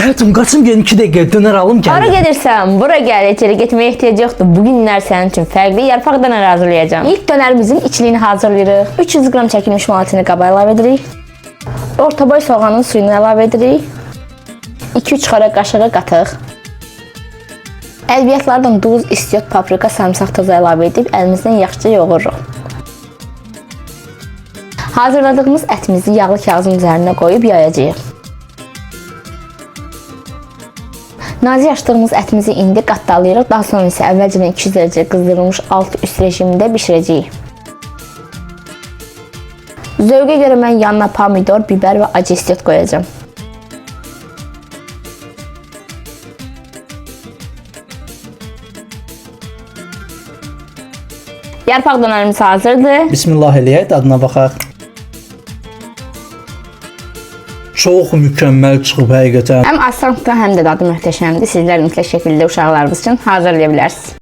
Həyatım, qaçım gelin 2 dəqiqə dönər alım Hara gəlir. gedirsən? Bura gəl, içeri getməyə ehtiyac yoxdur. Bu günlər sənin üçün fərqli yarpaq dönər hazırlayacağam. İlk dönərimizin içliyini hazırlayırıq. 300 qram çəkilmiş malatini qaba əlavə edirik. Orta boy soğanın suyunu əlavə edirik. 2-3 xörək qaşığı qatıq. Əlviyyatlardan duz, istiot, paprika, sarımsaq tozu əlavə edib əlimizdən yaxşıca yoğururuq. Hazırladığımız ətimizi yağlı kağızın üzərinə qoyub yayacağıq. Nazik açdığımız ətimizi indi qatdalayırıq. Daha sonra isə əvvəlcədən 200 dərəcə qızdırılmış alt-üst rejimində bişirəcəyik. Zövqə görə mən yanına pomidor, biber və acı istiot qoyacağım. Yarpaq dönərimiz hazırdır. Bismillah eləyək, dadına baxaq. Çox mükəmməl çıxıb həqiqətən. Həm asanlıqda, həm də dadı möhtəşəmdir. Sizlər mütləq şəkildə uşaqlarınız üçün hazırlaya bilərsiniz.